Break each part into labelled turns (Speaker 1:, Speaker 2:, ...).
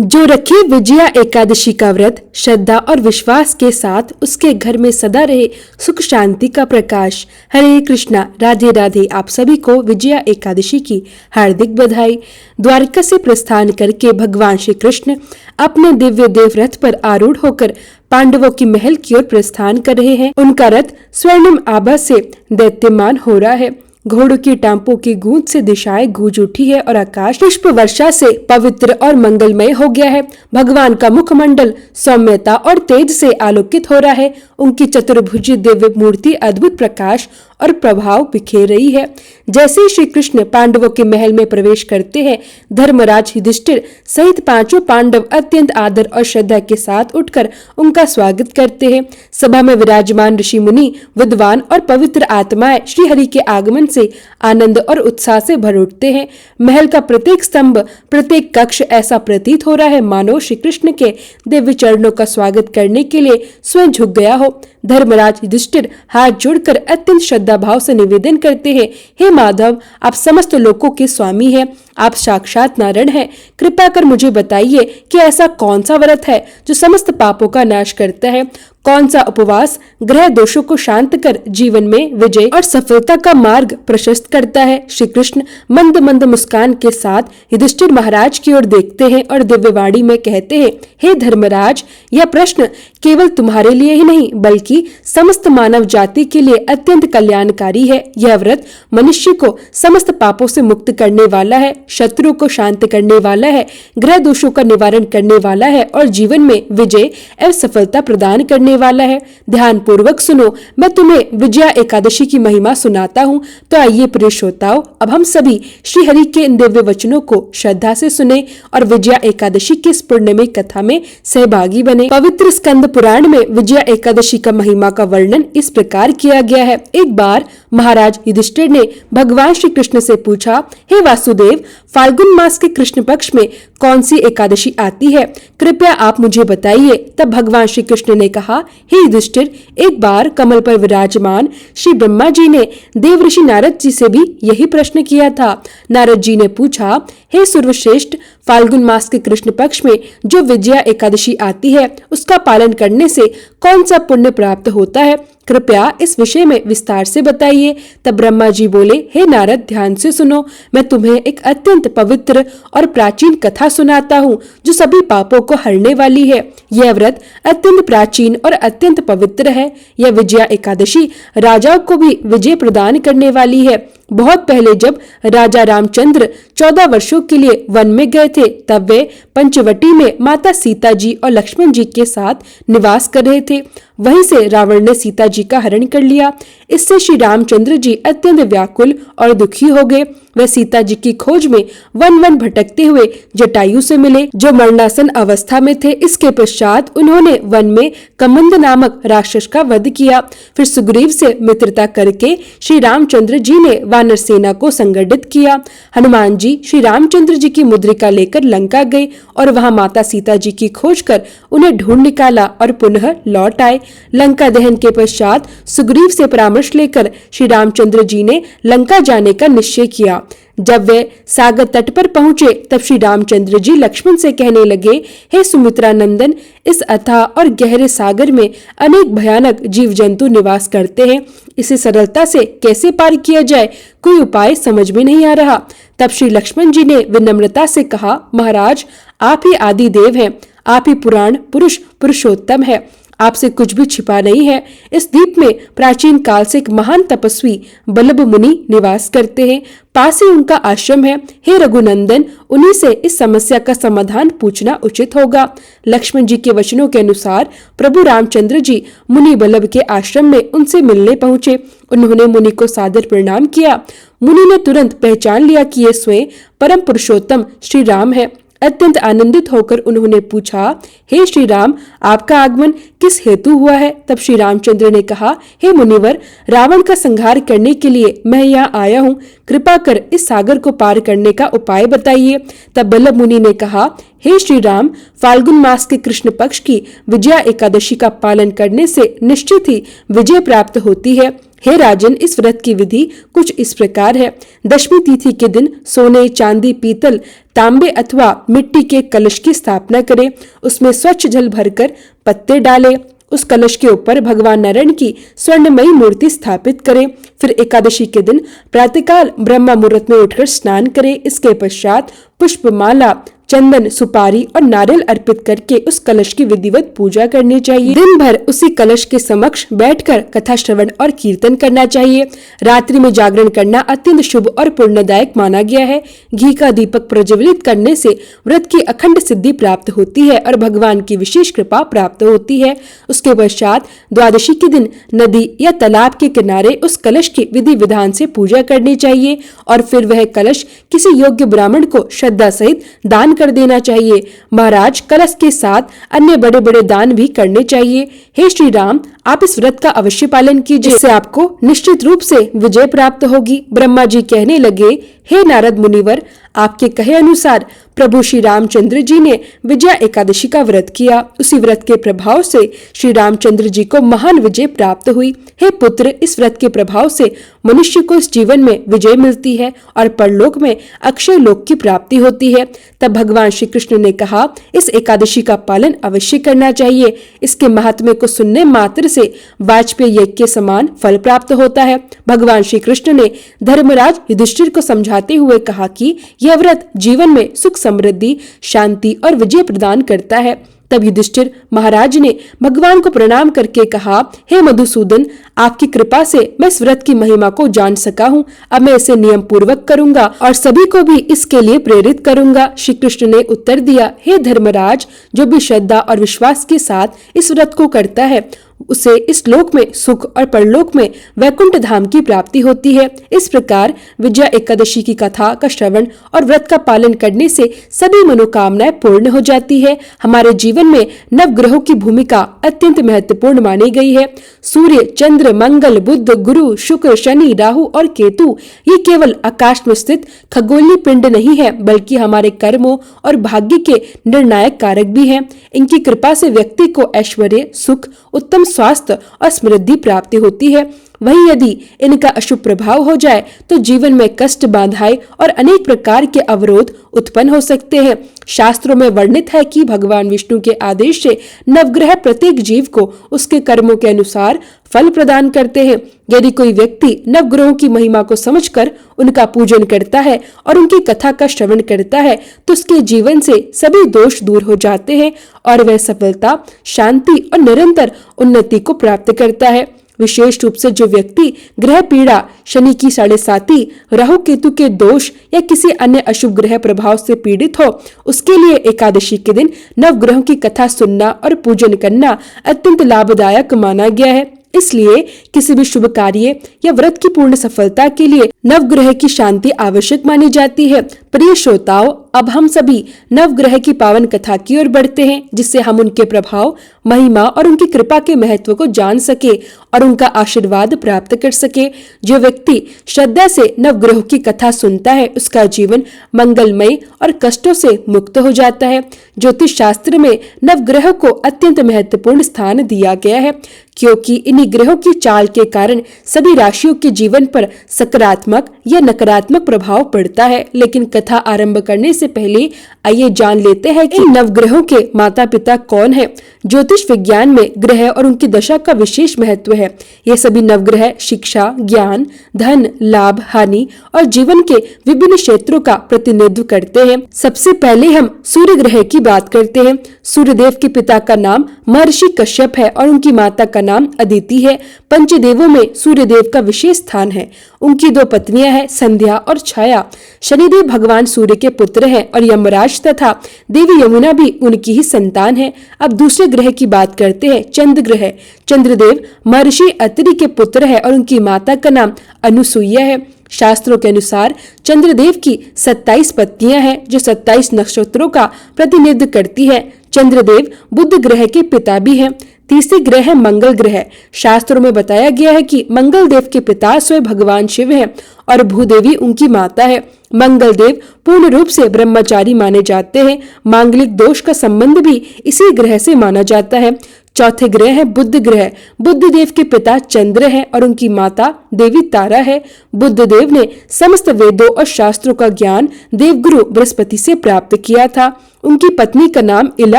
Speaker 1: जो रखे विजया एकादशी का व्रत श्रद्धा और विश्वास के साथ, उसके घर में सदा रहे सुख शांति का प्रकाश। हरे कृष्णा, राधे राधे। आप सभी को विजया एकादशी की हार्दिक बधाई। द्वारका से प्रस्थान करके भगवान श्री कृष्ण अपने दिव्य देव रथ पर आरूढ़ होकर पांडवों की महल की ओर प्रस्थान कर रहे हैं। उनका रथ स्वर्णिम आभा से दैत्यमान हो रहा है। घोड़ों की टांपों की गूंज से दिशाएं गूंज उठी है और आकाश पुष्प वर्षा से पवित्र और मंगलमय हो गया है। भगवान का मुखमंडल सौम्यता और तेज से आलोकित हो रहा है। उनकी चतुर्भुजी दिव्य मूर्ति अद्भुत प्रकाश और प्रभाव बिखेर रही है। जैसे ही श्री कृष्ण पांडवों के महल में प्रवेश करते हैं, धर्मराज युधिष्ठिर सहित पांचों पांडव अत्यंत आदर और श्रद्धा के साथ उठकर उनका स्वागत करते हैं। सभा में विराजमान ऋषि मुनि, विद्वान और पवित्र आत्माएं श्री हरि के आगमन से आनंद और उत्साह से भर उठते हैं। महल का प्रत्येक स्तंभ, प्रत्येक कक्ष ऐसा प्रतीत हो रहा है मानो श्री कृष्ण के दिव्य चरणों का स्वागत करने के लिए स्वयं झुक गया हो। धर्मराज युधिष्ठिर हाथ जोड़कर अत्यंत श्रद्धा भाव से निवेदन करते हैं, हे माधव, आप समस्त लोकों के स्वामी हैं, आप साक्षात नारायण हैं। कृपा कर मुझे बताइए कि ऐसा कौन सा व्रत है जो समस्त पापों का नाश करता है? कौन सा उपवास ग्रह दोषों को शांत कर जीवन में विजय और सफलता का मार्ग प्रशस्त करता है? श्री कृष्ण मंद मंद मुस्कान के साथ युधिष्ठिर महाराज की ओर देखते हैं और दिव्यवाणी में कहते हैं, हे धर्मराज, यह प्रश्न केवल तुम्हारे लिए ही नहीं बल्कि समस्त मानव जाति के लिए अत्यंत कल्याणकारी है। यह व्रत मनुष्य को समस्त पापों से मुक्त करने वाला है, शत्रु को शांत करने वाला है, ग्रह दोषों का निवारण करने वाला है और जीवन में विजय एवं सफलता प्रदान करने वाला है। ध्यान पूर्वक सुनो, मैं तुम्हें विजया एकादशी की महिमा सुनाता हूँ। तो आइए प्रिय श्रोताओं, अब हम सभी श्री हरि के इन दिव्य वचनों को श्रद्धा से सुने और विजया एकादशी की इस पुण्यमयी कथा में सहभागी बने। पवित्र स्कंद पुराण में विजया एकादशी का महिमा का वर्णन इस प्रकार किया गया है। एक बार महाराज युधिष्ठिर ने भगवान श्री कृष्ण से पूछा, हे वासुदेव, फाल्गुन मास के कृष्ण पक्ष में कौन सी एकादशी आती है? कृपया आप मुझे बताइए। तब भगवान श्री कृष्ण ने कहा, हे युधिष्ठिर, एक बार कमल पर विराजमान श्री ब्रह्मा जी ने देव ऋषि नारद जी से भी यही प्रश्न किया था। नारद जी ने पूछा, हे सर्वश्रेष्ठ, फाल्गुन मास के कृष्ण पक्ष में जो विजया एकादशी आती है, उसका पालन करने से कौन सा पुण्य प्राप्त होता है? कृपया इस विषय में विस्तार से बताइए। तब ब्रह्मा जी बोले, हे नारद, ध्यान से सुनो, मैं तुम्हें एक अत्यंत पवित्र और प्राचीन कथा सुनाता हूँ जो सभी पापों को हरने वाली है। यह व्रत अत्यंत प्राचीन और अत्यंत पवित्र है। यह विजया एकादशी राजाओं को भी विजय प्रदान करने वाली है। बहुत पहले जब राजा रामचंद्र 14 वर्षों के लिए वन में गए थे, तब वे पंचवटी में माता सीता जी और लक्ष्मण जी के साथ निवास कर रहे थे। वहीं से रावण ने सीता जी का हरण कर लिया। इससे श्री रामचंद्र जी अत्यंत व्याकुल और दुखी हो गए। वे सीता जी की खोज में वन वन भटकते हुए जटायु से मिले, जो मरणासन अवस्था में थे। इसके पश्चात उन्होंने वन में कमंद नामक राक्षस का वध किया। फिर सुग्रीव से मित्रता करके श्री रामचंद्र जी ने वानर सेना को संगठित किया। हनुमान जी श्री रामचंद्र जी की मुद्रिका लेकर लंका गए और वहां माता सीता जी की खोज कर उन्हें ढूंढ निकाला और पुनः लौट आए। लंका दहन के पश्चात सुग्रीव से परामर्श लेकर श्री रामचंद्र जी ने लंका जाने का निश्चय किया। जब वे सागर तट पर पहुंचे, तब श्री रामचंद्र जी लक्ष्मण से कहने लगे, हे सुमित्रा नंदन, इस अथाह और गहरे सागर में अनेक भयानक जीव जंतु निवास करते हैं। इसे सरलता से कैसे पार किया जाए, कोई उपाय समझ में नहीं आ रहा। तब श्री लक्ष्मण जी ने विनम्रता से कहा, महाराज, आप ही आदि देव हैं, आप ही पुराण पुरुष पुरुषोत्तम है, आपसे कुछ भी छिपा नहीं है। इस द्वीप में प्राचीन काल से एक महान तपस्वी बल्लभ मुनि निवास करते हैं। पास ही उनका आश्रम है। हे रघुनंदन, उन्हीं से इस समस्या का समाधान पूछना उचित होगा। लक्ष्मण जी के वचनों के अनुसार प्रभु रामचंद्र जी मुनि बल्लभ के आश्रम में उनसे मिलने पहुंचे। उन्होंने मुनि को सादर प्रणाम किया। मुनि ने तुरंत पहचान लिया कि ये स्वयं परम पुरुषोत्तम श्री राम है। अत्यंत आनंदित होकर उन्होंने पूछा, हे श्री राम, आपका आगमन किस हेतु हुआ है? तब श्री रामचंद्र ने कहा, हे मुनिवर, रावण का संहार करने के लिए मैं यहाँ आया हूँ। कृपा कर इस सागर को पार करने का उपाय बताइए। तब बल्लभ मुनि ने कहा, हे श्री राम, फाल्गुन मास के कृष्ण पक्ष की विजया एकादशी का पालन करने से निश्चित ही विजय प्राप्त होती है। हे राजन, इस व्रत की विधि कुछ इस प्रकार है। दशमी तिथि के दिन सोने, चांदी, पीतल, तांबे अथवा मिट्टी के कलश की स्थापना करें। उसमें स्वच्छ जल भरकर पत्ते डालें। उस कलश के ऊपर भगवान नारायण की स्वर्णमयी मूर्ति स्थापित करें। फिर एकादशी के दिन प्रातःकाल ब्रह्म मुहूर्त में उठकर स्नान करें। इसके पश्चात पुष्पमाला, चंदन, सुपारी और नारियल अर्पित करके उस कलश की विधिवत पूजा करनी चाहिए। दिन भर उसी कलश के समक्ष बैठकर कथा श्रवण और कीर्तन करना चाहिए। रात्रि में जागरण करना अत्यंत शुभ और पुण्यदायक माना गया है। घी का दीपक प्रज्वलित करने से व्रत की अखंड सिद्धि प्राप्त होती है और भगवान की विशेष कृपा प्राप्त होती है। उसके पश्चात द्वादशी के दिन नदी या तालाब के किनारे उस कलश की विधि विधान से पूजा करनी चाहिए और फिर वह कलश किसी योग्य ब्राह्मण को श्रद्धा सहित दान कर देना चाहिए। महाराज, कलश के साथ अन्य बड़े बड़े दान भी करने चाहिए। हे श्री राम, आप इस व्रत का अवश्य पालन कीजिए, जिससे आपको निश्चित रूप से विजय प्राप्त होगी। ब्रह्मा जी कहने लगे, हे नारद मुनिवर, आपके कहे अनुसार प्रभु श्री रामचंद्र जी ने विजया एकादशी का व्रत किया। उसी व्रत के प्रभाव से श्री रामचंद्र जी को महान विजय प्राप्त हुई। हे पुत्र, इस व्रत के प्रभाव से मनुष्य को इस जीवन में विजय मिलती है और परलोक में अक्षय लोक की प्राप्ति होती है। तब भगवान श्री कृष्ण ने कहा, इस एकादशी का पालन अवश्य करना चाहिए। इसके महात्म्य को सुनने मात्र से वाजपेयी यज्ञ के समान फल प्राप्त होता है। भगवान श्री कृष्ण ने धर्मराज युधिष्ठिर को समझाते हुए कहा कि यह व्रत जीवन में सुख, समृद्धि, शांति और विजय प्रदान करता है। तब युधिष्ठिर महाराज ने भगवान को प्रणाम करके कहा, हे मधुसूदन, आपकी कृपा से मैं इस व्रत की महिमा को जान सका हूँ। अब मैं इसे नियम पूर्वक करूंगा और सभी को भी इसके लिए प्रेरित करूंगा। श्री कृष्ण ने उत्तर दिया, हे धर्मराज, जो भी श्रद्धा और विश्वास के साथ इस व्रत को करता है उसे इस लोक में सुख और परलोक में वैकुंठ धाम की प्राप्ति होती है। इस प्रकार विजया एकादशी की कथा का श्रवण और व्रत का पालन करने से सभी मनोकामनाएं पूर्ण हो जाती है। हमारे जीवन में नवग्रहों की भूमिका अत्यंत महत्वपूर्ण मानी गई है। सूर्य, चंद्र, मंगल, बुध, गुरु, शुक्र, शनि, राहु और केतु ये केवल आकाश में स्थित खगोलीय पिंड नहीं है, बल्कि हमारे कर्मों और भाग्य के निर्णायक कारक भी हैं। इनकी कृपा से व्यक्ति को ऐश्वर्य, सुख, उत्तम स्वास्थ्य और समृद्धि प्राप्ति होती है। वहीं यदि इनका अशुभ प्रभाव हो जाए तो जीवन में कष्ट, बाधाएं और अनेक प्रकार के अवरोध उत्पन्न हो सकते हैं। शास्त्रों में वर्णित है कि भगवान विष्णु के आदेश से नवग्रह प्रत्येक जीव को उसके कर्मों के अनुसार फल प्रदान करते हैं। यदि कोई व्यक्ति नवग्रहों की महिमा को समझकर उनका पूजन करता है और उनकी कथा का श्रवण करता है तो उसके जीवन से सभी दोष दूर हो जाते हैं और वह सफलता, शांति और निरंतर उन्नति को प्राप्त करता है। विशेष रूप से जो व्यक्ति ग्रह पीड़ा, शनि की 7.5, राहु केतु के दोष या किसी अन्य अशुभ ग्रह प्रभाव से पीड़ित हो, उसके लिए एकादशी के दिन नवग्रहों की कथा सुनना और पूजन करना अत्यंत लाभदायक माना गया है। इसलिए किसी भी शुभ कार्य या व्रत की पूर्ण सफलता के लिए नवग्रह की शांति आवश्यक मानी जाती है। प्रिय श्रोताओं, अब हम सभी नवग्रह की पावन कथा की ओर बढ़ते हैं, जिससे हम उनके प्रभाव, महिमा और उनकी कृपा के महत्व को जान सके और उनका आशीर्वाद प्राप्त कर सके। जो व्यक्ति श्रद्धा से नवग्रहों की कथा सुनता है उसका जीवन मंगलमय और कष्टों से मुक्त हो जाता है। ज्योतिष शास्त्र में नवग्रह को अत्यंत महत्वपूर्ण स्थान दिया गया है, क्योंकि इन्हीं ग्रहों की चाल के कारण सभी राशियों के जीवन पर सकारात्मक या नकारात्मक प्रभाव पड़ता है। लेकिन कथा आरंभ करने से पहले आइए जान लेते हैं कि नवग्रहों के माता पिता कौन है। ज्योतिष विज्ञान में ग्रह और उनकी दशा का विशेष महत्व है। ये सभी नवग्रह शिक्षा, ज्ञान, धन, लाभ, हानि और जीवन के विभिन्न क्षेत्रों का प्रतिनिधित्व करते हैं। सबसे पहले हम सूर्य ग्रह की बात करते हैं। सूर्यदेव के पिता का नाम महर्षि कश्यप है और उनकी माता का नाम अदिति है। पंचदेवों में सूर्यदेव का विशेष स्थान है। उनकी 2 पत्नियां हैं, संध्या और छाया। शनिदेव भगवान सूर्य के पुत्र हैं और यमराज तथा देवी यमुना भी उनकी ही संतान है। अब दूसरे ग्रह की बात करते हैं, चंद्र ग्रह। चंद्रदेव महर्षि अत्रि के पुत्र है और उनकी माता का नाम अनुसुईया है। शास्त्रों के अनुसार चंद्रदेव की 27 पत्नियां हैं, जो 27 नक्षत्रों का प्रतिनिधित्व करती है। चंद्रदेव बुध ग्रह के पिता भी हैं। तीसरे ग्रह है मंगल ग्रह। शास्त्रों में बताया गया है कि मंगल देव के पिता स्वयं भगवान शिव हैं और भूदेवी उनकी माता है। मंगल देव पूर्ण रूप से ब्रह्मचारी माने जाते हैं। मांगलिक दोष का संबंध भी इसी ग्रह से माना जाता है। चौथे ग्रह है बुध ग्रह। बुध देव के पिता चंद्र हैं और उनकी माता देवी तारा है। बुध देव ने समस्त वेदों और शास्त्रों का ज्ञान देवगुरु बृहस्पति से प्राप्त किया था। उनकी पत्नी का नाम इला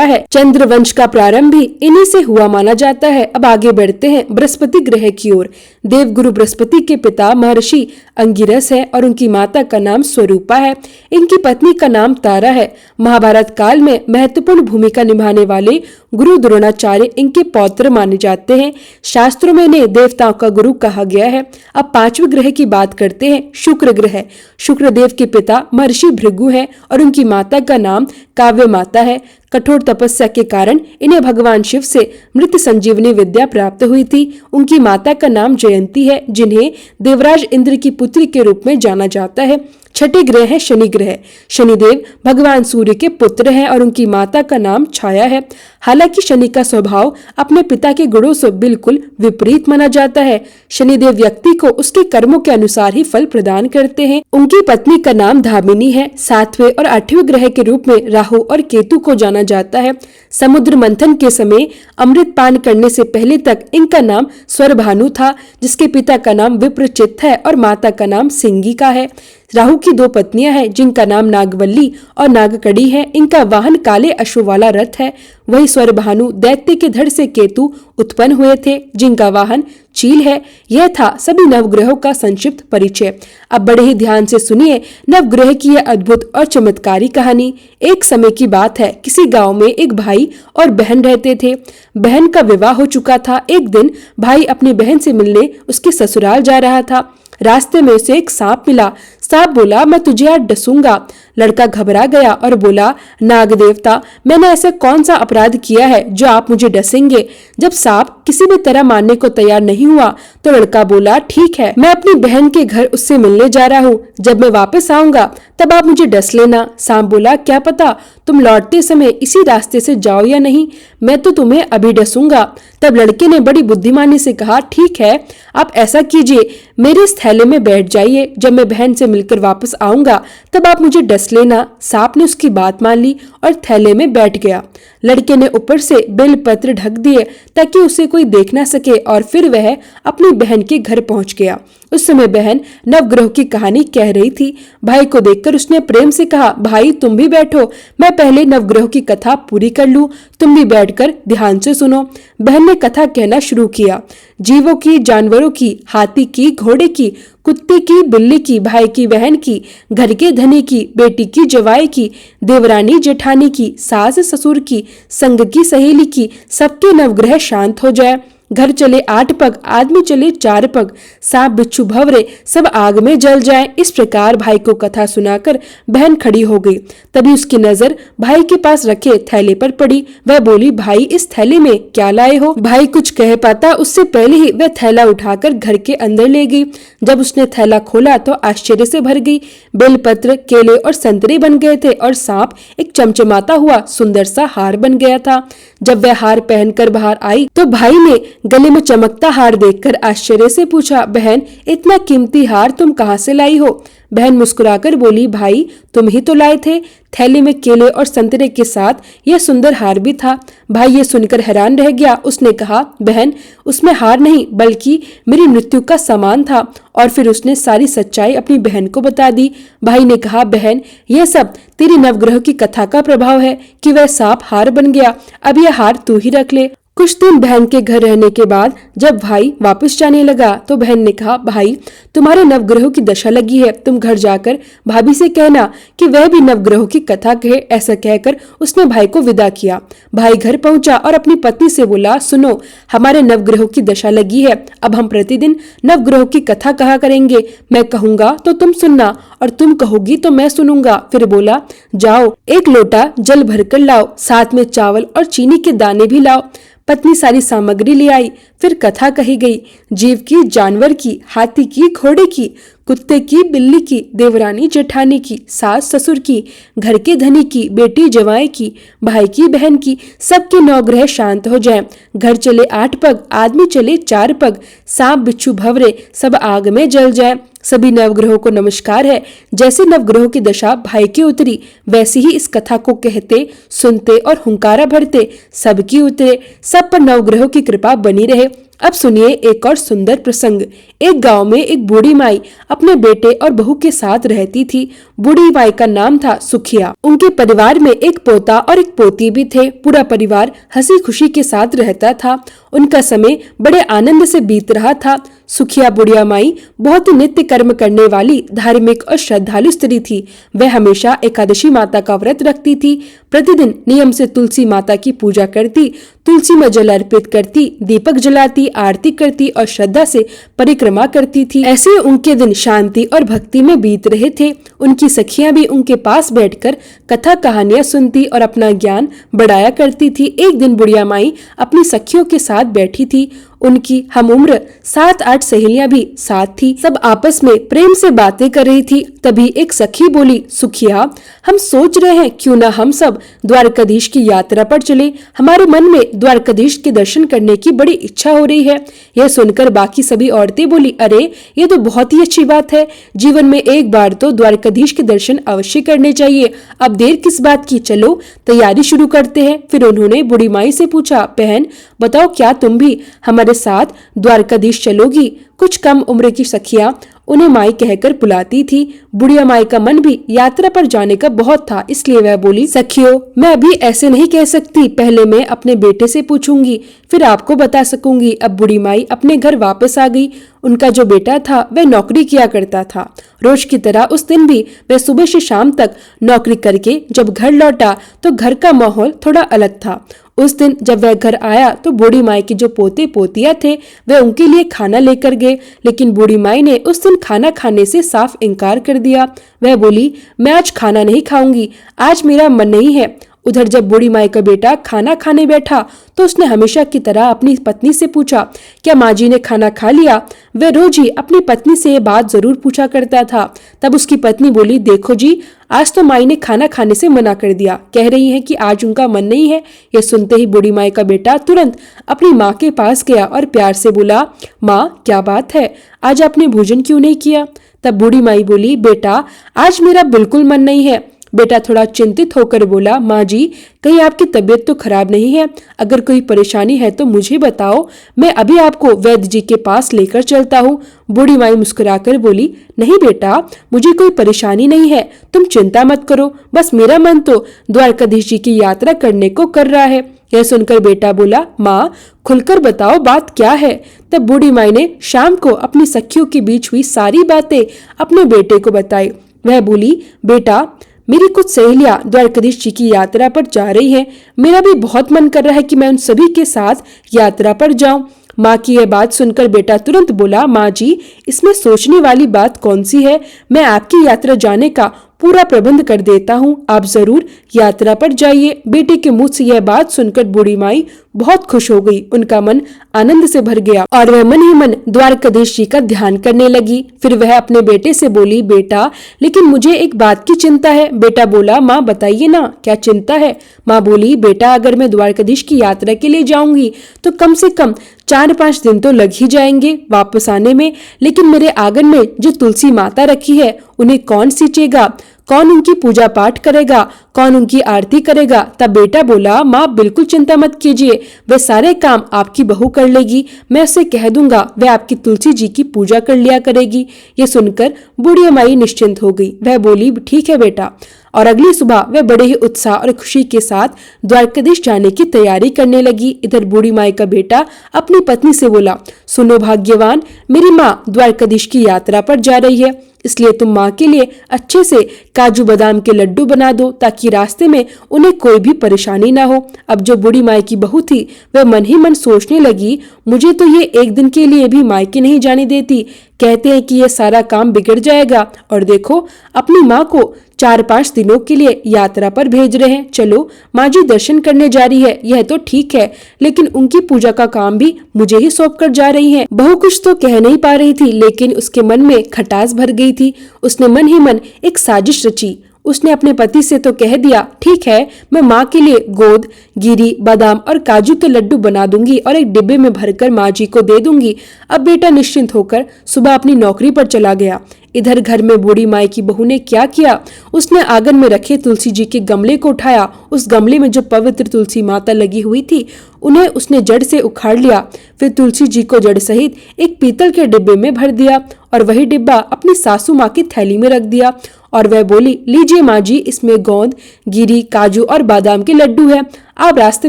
Speaker 1: है। चंद्र वंश का प्रारंभ भी इन्हीं से हुआ माना जाता है। अब आगे बढ़ते हैं बृहस्पति ग्रह की ओर। देवगुरु बृहस्पति के पिता महर्षि अंगिरस है और उनकी माता का नाम स्वरूपा है। इनकी पत्नी का नाम तारा है। महाभारत काल में महत्वपूर्ण भूमिका निभाने वाले गुरु द्रोणाचार्य इनके पौत्र माने जाते हैं। शास्त्रों में इन्हें देवताओं का गुरु कहा गया है। अब पांचवें ग्रह की बात करते हैं, शुक्र ग्रह। शुक्र देव के पिता महर्षि भृगु हैं और उनकी माता का नाम काव्य माता है। कठोर तपस्या के कारण इन्हें भगवान शिव से मृत संजीवनी विद्या प्राप्त हुई थी। उनकी माता का नाम जयंती है, जिन्हें देवराज इंद्र की पुत्री के रूप में जाना जाता है। छठे ग्रह है शनि ग्रह। शनिदेव भगवान सूर्य के पुत्र हैं और उनकी माता का नाम छाया है। हालांकि शनि का स्वभाव अपने पिता के गुणों से बिल्कुल विपरीत माना जाता है। शनिदेव व्यक्ति को उसके कर्मों के अनुसार ही फल प्रदान करते हैं। उनकी पत्नी का नाम धामिनी है। सातवें और आठवें ग्रह के रूप में राहु और केतु को जाना जाता है। समुद्र मंथन के समय अमृत पान करने से पहले तक इनका नाम स्वरभानु था, जिसके पिता का नाम विप्रचित्त है और माता का नाम सिंगिका है। राहु की दो पत्नियां हैं, जिनका नाम नागवल्ली और नागकड़ी है। इनका वाहन काले अश्व वाला रथ है। वही स्वरभानु दैत्य के धड़ से केतु उत्पन्न हुए थे, जिनका वाहन चील है। यह था सभी नवग्रहों का संक्षिप्त परिचय। अब बड़े ही ध्यान से सुनिए नवग्रह की यह अद्भुत और चमत्कारी कहानी। एक समय की बात है, किसी गांव में एक भाई और बहन रहते थे। बहन का विवाह हो चुका था। एक दिन भाई अपनी बहन से मिलने उसके ससुराल जा रहा था। रास्ते में उसे एक सांप मिला। सांप बोला, मैं तुझे आज डसूंगा। लड़का घबरा गया और बोला, नाग देवता, मैंने ऐसा कौन सा अपराध किया है जो आप मुझे डसेंगे? जब सांप किसी भी तरह मानने को तैयार नहीं हुआ तो लड़का बोला, ठीक है, मैं अपनी बहन के घर उससे मिलने जा रहा हूँ। जब मैं वापस आऊंगा तब आप मुझे डस लेना। सांप बोला, क्या पता तुम लौटते समय इसी रास्ते से जाओ या नहीं, मैं तो तुम्हें अभी डसूंगा। तब लड़के ने बड़ी बुद्धिमानी से कहा, ठीक है, आप ऐसा कीजिए, मेरे इस थैले में बैठ जाइए। जब मैं बहन से मिलकर वापस आऊंगा तब आप मुझे डस लेना। सांप ने उसकी बात मान ली और थैले में बैठ गया। लड़के ने ऊपर से बेलपत्र ढक दिए ताकि उसे कोई देख न सके और फिर वह अपनी बहन के घर पहुंच गया। उस समय बहन नवग्रह की कहानी कह रही थी। भाई को देखकर उसने प्रेम से कहा, भाई तुम भी बैठो, मैं पहले नवग्रह की कथा पूरी कर लूं, तुम भी बैठकर ध्यान से सुनो। बहन ने कथा कहना शुरू किया। जीवों की, जानवरों की, हाथी की, घोड़े की, कुत्ते की, बिल्ली की, भाई की, बहन की, घर के धनी की, बेटी की, जवाई की, देवरानी जेठानी की, सास ससुर की, संग की, सहेली की, सबके नवग्रह शांत हो जाए। घर चले 8 पग, आदमी चले 4 पग, सांप बिच्छू भंवरे सब आग में जल जाए। इस प्रकार भाई को कथा सुनाकर बहन खड़ी हो गई। तभी उसकी नजर भाई के पास रखे थैले पर पड़ी। वह बोली, भाई इस थैले में क्या लाए हो? भाई कुछ कह पाता उससे पहले ही वह थैला उठाकर घर के अंदर ले गई। जब उसने थैला खोला तो आश्चर्य से भर गई। बेलपत्र, केले और संतरे बन गए थे और सांप एक चमचमाता हुआ सुंदर सा हार बन गया था। जब वह हार पहनकर बाहर आई तो भाई ने गले में चमकता हार देखकर आश्चर्य से पूछा, बहन इतना कीमती हार तुम कहाँ से लाई हो? बहन मुस्कुराकर बोली, भाई तुम ही तो लाए थे। थैले में केले और संतरे के साथ यह सुंदर हार भी था। भाई ये सुनकर हैरान रह गया। उसने कहा, बहन उसमें हार नहीं बल्कि मेरी मृत्यु का सामान था। और फिर उसने सारी सच्चाई अपनी बहन को बता दी। भाई ने कहा, बहन यह सब तेरी नवग्रह की कथा का प्रभाव है कि वह सांप हार बन गया। अब यह हार तू ही रख ले। कुछ दिन बहन के घर रहने के बाद जब भाई वापस जाने लगा तो बहन ने कहा, भाई तुम्हारे नवग्रहों की दशा लगी है, तुम घर जाकर भाभी से कहना कि वह भी नवग्रहों की कथा कहे। ऐसा कहकर उसने भाई को विदा किया। भाई घर पहुंचा और अपनी पत्नी से बोला, सुनो हमारे नवग्रहों की दशा लगी है, अब हम प्रतिदिन नवग्रहों की कथा कहा करेंगे। मैं कहूंगा तो तुम सुनना और तुम कहोगी तो मैं सुनूंगा। फिर बोला, जाओ एक लोटा जल भरकर लाओ, साथ में चावल और चीनी के दाने भी लाओ। पत्नी सारी सामग्री ले आई। फिर कथा कही गई। जीव की, जानवर की, हाथी की, घोड़े की, कुत्ते की, बिल्ली की, देवरानी जेठानी की, सास ससुर की, घर के धनी की, बेटी जवाई की, भाई की, बहन की, सबके 9 ग्रह शांत हो जाएं। घर चले 8 पग, आदमी चले 4 पग, सांप बिच्छू भंवरे सब आग में जल जाएं। सभी नवग्रहों को नमस्कार है। जैसे नवग्रहों की दशा भाई की उतरी, वैसे ही इस कथा को कहते, सुनते और हुंकारा भरते सबकी उतरे। सब पर नवग्रहों की कृपा बनी रहे। अब सुनिए एक और सुंदर प्रसंग। एक गांव में एक बूढ़ी माई अपने बेटे और बहू के साथ रहती थी। बूढ़ी माई का नाम था सुखिया। उनके परिवार में एक पोता और एक पोती भी थे। पूरा परिवार हंसी खुशी के साथ रहता था। उनका समय बड़े आनंद से बीत रहा था। सुखिया बुढ़िया माई बहुत ही नित्य कर्म करने वाली, धार्मिक और श्रद्धालु स्त्री थी। वह हमेशा एकादशी माता का व्रत रखती थी। प्रतिदिन नियम से तुलसी माता की पूजा करती, तुलसी में जल अर्पित करती, दीपक जलाती, आरती करती और श्रद्धा से परिक्रमा करती थी। ऐसे उनके दिन शांति और भक्ति में बीत रहे थे। उनकी सखियां भी उनके पास बैठकर कथा कहानियां सुनती और अपना ज्ञान बढ़ाया करती थी। एक दिन बुढ़िया माई अपनी सखियों के साथ बैठी थी। उनकी हम उम्र 7-8 सहेलियां भी साथ थी। सब आपस में प्रेम से बातें कर रही थी। तभी एक सखी बोली, सुखिया, हम सोच रहे हैं क्यों ना हम सब द्वारकाधीश की यात्रा पर चले। हमारे मन में द्वारकाधीश के दर्शन करने की बड़ी इच्छा हो रही है। यह सुनकर बाकी सभी औरतें बोली, अरे ये तो बहुत ही अच्छी बात है। जीवन में एक बार तो द्वारकाधीश के दर्शन अवश्य करने चाहिए। अब देर किस बात की, चलो तैयारी शुरू करते हैं। फिर उन्होंने बूढ़ी माई से पूछा, बहन बताओ क्या तुम भी हमारे साथ द्वारकाधीश चलोगी? कुछ कम उम्र की सखियां उन्हें माई कहकर बुलाती थी। बुढ़िया माई का मन भी यात्रा पर जाने का बहुत था, इसलिए वह बोली, सखियों मैं अभी ऐसे नहीं कह सकती, पहले मैं अपने बेटे से पूछूंगी, फिर आपको बता सकूंगी। अब बूढ़ी माई अपने घर वापस आ गई। उनका जो बेटा था वह नौकरी किया करता था। रोज की तरह उस दिन भी वह सुबह से शाम तक नौकरी करके जब घर लौटा तो घर का माहौल थोड़ा अलग था। उस दिन जब वह घर आया तो बूढ़ी माई के जो पोते पोतियां थे वह उनके लिए खाना लेकर गए, लेकिन बूढ़ी माई ने उस दिन खाना खाने से साफ इनकार कर दिया। वह बोली, मैं आज खाना नहीं खाऊंगी, आज मेरा मन नहीं है। उधर जब बूढ़ी माई का बेटा खाना खाने बैठा तो उसने हमेशा की तरह अपनी पत्नी से पूछा, क्या माँ जी ने खाना खा लिया? वह रोज ही अपनी पत्नी से ये बात जरूर पूछा करता था। तब उसकी पत्नी बोली, देखो जी, आज तो माई ने खाना खाने से मना कर दिया, कह रही है कि आज उनका मन नहीं है। यह सुनते ही बूढ़ी माई का बेटा तुरंत अपनी माँ के पास गया और प्यार से बोला, माँ क्या बात है, आज आपने भोजन क्यों नहीं किया? तब बूढ़ी माई बोली, बेटा आज मेरा बिल्कुल मन नहीं है। बेटा थोड़ा चिंतित होकर बोला, माँ जी कहीं आपकी तबीयत तो खराब नहीं है? अगर कोई परेशानी है तो मुझे बताओ, मैं अभी आपको वैद्य जी के पास लेकर चलता हूँ। बूढ़ी माई मुस्कुराकर बोली, नहीं बेटा, मुझे कोई परेशानी नहीं है, तुम चिंता मत करो, बस मेरा मन तो द्वारकाधीश जी की यात्रा करने को कर रहा है। यह सुनकर बेटा बोला, माँ खुलकर बताओ बात क्या है? तब बूढ़ी माई ने शाम को अपनी सखियों के बीच हुई सारी बातें अपने बेटे को बताई। वह बोली, बेटा मेरी कुछ सहेलियां द्वारकाधीश जी की यात्रा पर जा रही हैं। मेरा भी बहुत मन कर रहा है कि मैं उन सभी के साथ यात्रा पर जाऊं। माँ की यह बात सुनकर बेटा तुरंत बोला, माँ जी इसमें सोचने वाली बात कौन सी है? मैं आपकी यात्रा जाने का पूरा प्रबंध कर देता हूँ, आप जरूर यात्रा पर जाइए। बेटे के मुंह से यह बात सुनकर बूढ़ी माई बहुत खुश हो गई। उनका मन आनंद से भर गया और वह मन ही मन द्वारकाधीश जी का ध्यान करने लगी। फिर वह अपने बेटे से बोली, बेटा लेकिन मुझे एक बात की चिंता है। बेटा बोला, माँ बताइए ना क्या चिंता है? माँ बोली, बेटा अगर मैं द्वारकाधीश की यात्रा के लिए जाऊंगी तो कम से कम 4-5 दिन तो लग ही जाएंगे वापस आने में, लेकिन मेरे आंगन में जो तुलसी माता रखी है उन्हें कौन सींचेगा, कौन उनकी पूजा पाठ करेगा, कौन उनकी आरती करेगा? तब बेटा बोला, माँ बिल्कुल चिंता मत कीजिए, वह सारे काम आपकी बहू कर लेगी। मैं उसे कह दूंगा वह आपकी तुलसी जी की पूजा कर लिया करेगी। ये सुनकर बूढ़ी माई निश्चिंत हो गई। वह बोली, ठीक है बेटा। और अगली सुबह वह बड़े ही उत्साह और खुशी के साथ द्वारकाधीश जाने की तैयारी करने लगी। इधर बूढ़ी माई का बेटा अपनी पत्नी से बोला, सुनो भाग्यवान, मेरी माँ द्वारकाधीश की यात्रा पर जा रही है, इसलिए तुम माँ के लिए अच्छे से काजू बादाम के लड्डू बना दो ताकि रास्ते में उन्हें कोई भी परेशानी ना हो। अब जो बूढ़ी माई की बहू थी वह मन ही मन सोचने लगी, मुझे तो ये एक दिन के लिए भी मायके नहीं जाने देती, कहते हैं कि ये सारा काम बिगड़ जाएगा और देखो अपनी माँ को 4-5 दिनों के लिए यात्रा पर भेज रहे हैं। चलो माँ जी दर्शन करने जा रही है, यह तो ठीक है, लेकिन उनकी पूजा का काम भी मुझे ही सौंप कर जा रही हैं। बहू कुछ तो कह नहीं पा रही थी, लेकिन उसके मन में खटास भर गई थी। उसने मन ही मन एक साजिश रची। उसने अपने पति से तो कह दिया, ठीक है, मैं माँ के लिए गोद, गिरी, बादाम और काजू के लड्डू बना दूंगी और एक डिब्बे में भरकर माँ जी को दे दूंगी। अब बेटा निश्चिंत होकर सुबह अपनी नौकरी पर चला गया। इधर घर में बूढ़ी माई की बहू ने क्या किया, उसने आंगन में रखे तुलसी जी के गमले को उठाया। उस गमले में जो पवित्र तुलसी माता लगी हुई थी, उन्हें उसने जड़ से उखाड़ लिया। फिर तुलसी जी को जड़ सहित एक पीतल के डिब्बे में भर दिया और वही डिब्बा अपनी सासू माँ की थैली में रख दिया। और वह बोली, लीजिए माँ जी, इसमें गोंद, गिरी, काजू और बादाम के लड्डू है, आप रास्ते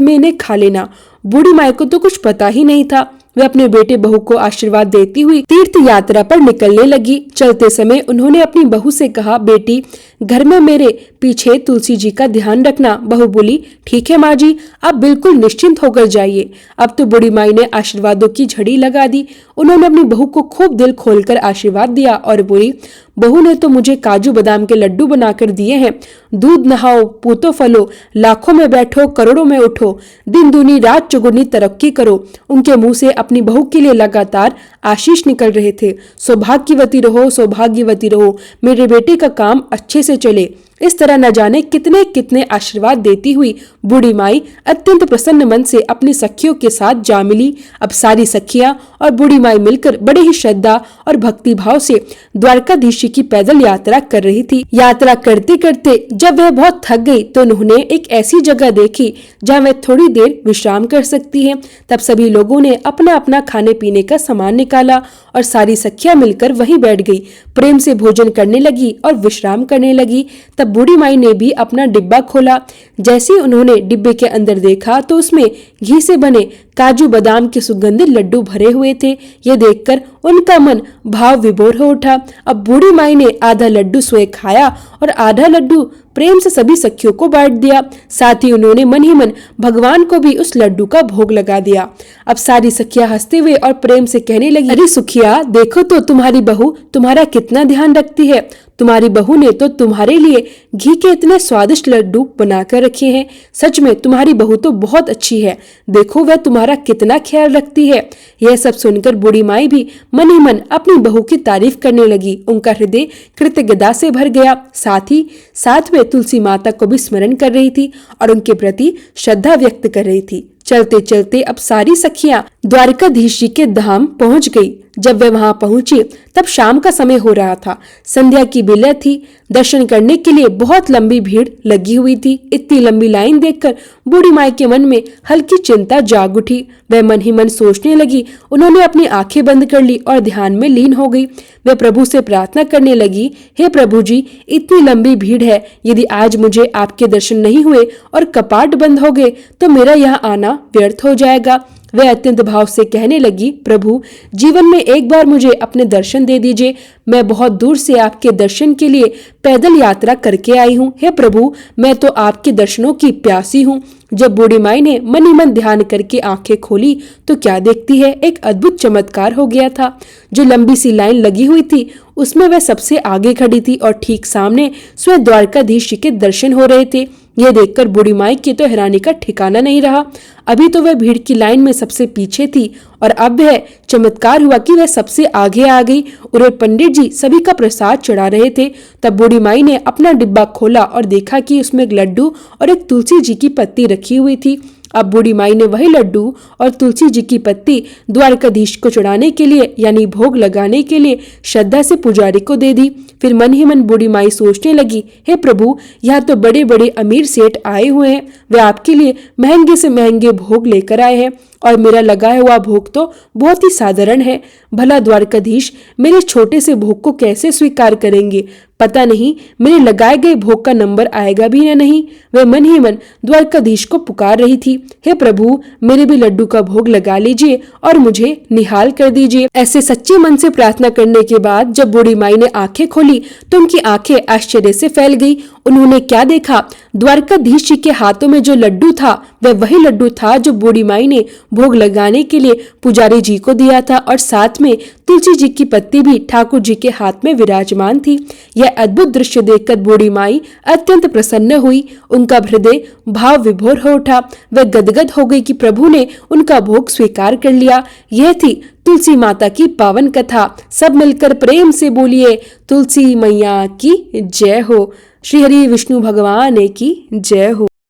Speaker 1: में इन्हें खा लेना। बूढ़ी माई को तो कुछ पता ही नहीं था। वे अपने बेटे बहू को आशीर्वाद देती हुई तीर्थ यात्रा पर निकलने लगी। चलते समय उन्होंने अपनी बहू से कहा, बेटी घर में मेरे पीछे तुलसी जी का ध्यान रखना। बहू बोली, ठीक है माँ जी, आप बिल्कुल निश्चिंत होकर जाइए। अब तो बूढ़ी माई ने आशीर्वादों की झड़ी लगा दी। उन्होंने अपनी बहू को खूब दिल खोलकर आशीर्वाद दिया और बोली, बहू ने तो मुझे काजू बादाम के लड्डू बनाकर दिए हैं। दूध नहाओ, पूतो फलो, लाखों में बैठो, करोड़ों में उठो, दिन दूनी रात चौगुनी तरक्की करो। उनके मुंह से अपनी बहू के लिए लगातार आशीष निकल रहे थे। सौभाग्यवती रहो, सौभाग्यवती रहो, मेरे बेटे का काम अच्छे से चले। इस तरह न जाने कितने कितने आशीर्वाद देती हुई बूढ़ी माई अत्यंत प्रसन्न मन से अपनी सखियों के साथ जा मिली। अब सारी सखियां और बूढ़ी माई मिलकर बड़े ही श्रद्धा और भक्ति भाव से द्वारकाधीश की पैदल यात्रा कर रही थी। यात्रा करते करते जब वह बहुत थक गई तो उन्होंने एक ऐसी जगह देखी जहाँ वह थोड़ी देर विश्राम कर सकती है। तब सभी लोगों ने अपना अपना खाने पीने का सामान निकाला और सारी सखियां मिलकर वहीं बैठ गई, प्रेम से भोजन करने लगी और विश्राम करने लगी। तब बूढ़ी माई ने भी अपना डिब्बा खोला। जैसे ही उन्होंने डिब्बे के अंदर देखा तो उसमें घी से बने काजू बादाम के सुगंधित लड्डू भरे हुए थे। ये देखकर उनका मन भाव विभोर हो उठा। अब बूढ़ी माई ने आधा लड्डू स्वयं खाया और आधा लड्डू प्रेम से सभी सखियों को बांट दिया। साथ ही उन्होंने मन ही मन भगवान को भी उस लड्डू का भोग लगा दिया। अब सारी सखियां हंसते हुए और प्रेम से कहने लगी, अरे सुखिया, देखो तो तुम्हारी बहू तुम्हारा कितना ध्यान रखती है। तुम्हारी बहू ने तो तुम्हारे लिए घी के इतने स्वादिष्ट लड्डू बनाकर रखे हैं। सच में तुम्हारी बहू तो बहुत अच्छी है। देखो वह तुम्हारा कितना ख्याल रखती है। यह सब सुनकर बूढ़ी माई भी मन ही मन अपनी बहू की तारीफ करने लगी। उनका हृदय कृतज्ञता से भर गया। साथ ही साथ में तुलसी माता को भी स्मरण कर रही थी और उनके प्रति श्रद्धा व्यक्त कर रही थी। चलते चलते अब सारी सखियां द्वारकाधीश जी के धाम पहुंच गई। जब वे वहां पहुंची तब शाम का समय हो रहा था। संध्या की बेला थी। दर्शन करने के लिए बहुत लंबी भीड़ लगी हुई थी। इतनी लंबी लाइन देखकर बूढ़ी माई के मन में हल्की चिंता जाग उठी। वह मन ही मन सोचने लगी। उन्होंने अपनी आंखें बंद कर ली और ध्यान में लीन हो गई। वह प्रभु से प्रार्थना करने लगी, हे प्रभु जी, इतनी लंबी भीड़ है, यदि आज मुझे आपके दर्शन नहीं हुए और कपाट बंद हो गए तो मेरा यहाँ आना व्यर्थ हो जाएगा। वह अत्यंत भाव से कहने लगी, प्रभु, जीवन में एक बार मुझे अपने दर्शन दे दीजिए। मैं बहुत दूर से आपके दर्शन के लिए पैदल यात्रा करके आई हूँ। हे प्रभु, मैं तो आपके दर्शनों की प्यासी हूँ। जब बूढ़ी माई ने मन ही मन ध्यान करके आंखें खोली तो क्या देखती है, एक अद्भुत चमत्कार हो गया था। जो लंबी सी लाइन लगी हुई थी उसमें वह सबसे आगे खड़ी थी और ठीक सामने स्वयं द्वारकाधीश जी के दर्शन हो रहे थे। यह देखकर बूढ़ी माई की तो हैरानी का ठिकाना नहीं रहा। अभी तो वह भीड़ की लाइन में सबसे पीछे थी और अब वह चमत्कार हुआ कि वह सबसे आगे आ गई। और पंडित जी सभी का प्रसाद चढ़ा रहे थे। तब बूढ़ी माई ने अपना डिब्बा खोला और देखा कि उसमें एक लड्डू और एक तुलसी जी की पत्ती रखी हुई थी। अब बूढ़ी माई ने वही लड्डू और तुलसी जी की पत्ती द्वारकाधीश को चढ़ाने के लिए यानी भोग लगाने के लिए श्रद्धा से पुजारी को दे दी। फिर मन ही मन बूढ़ी माई सोचने लगी, हे प्रभु, यहाँ तो बड़े बड़े अमीर सेठ आए हुए हैं। वे आपके लिए महंगे से महंगे भोग लेकर आए हैं और मेरा लगाया हुआ भोग तो बहुत ही साधारण है। भला द्वारकाधीश मेरे छोटे से भोग को कैसे स्वीकार करेंगे। पता नहीं मेरे लगाए गए भोग का नंबर आएगा भी या नहीं। वह मन ही मन द्वारकाधीश को पुकार रही थी, हे प्रभु, मेरे भी लड्डू का भोग लगा लीजिए और मुझे निहाल कर दीजिए। ऐसे सच्चे मन से प्रार्थना करने के बाद जब बूढ़ी माई ने आंखें खोली तो उनकी आंखें आश्चर्य से फैल गई। उन्होंने क्या देखा, द्वारकाधीश जी के हाथों में जो लड्डू था वह वही लड्डू था जो बूढ़ी माई ने भोग लगाने के लिए पुजारी जी को दिया था और साथ में तुलसी जी की पत्ती भी ठाकुर जी के हाथ में विराजमान थी। यह अद्भुत दृश्य देखकर बूढ़ी माई अत्यंत प्रसन्न हुई। उनका हृदय भाव विभोर हो उठा। वह गदगद हो गई कि प्रभु ने उनका भोग स्वीकार कर लिया। यह थी तुलसी माता की पावन कथा। सब मिलकर प्रेम से बोलिए, तुलसी मैया की जय हो। श्री हरि विष्णु भगवान की जय हो।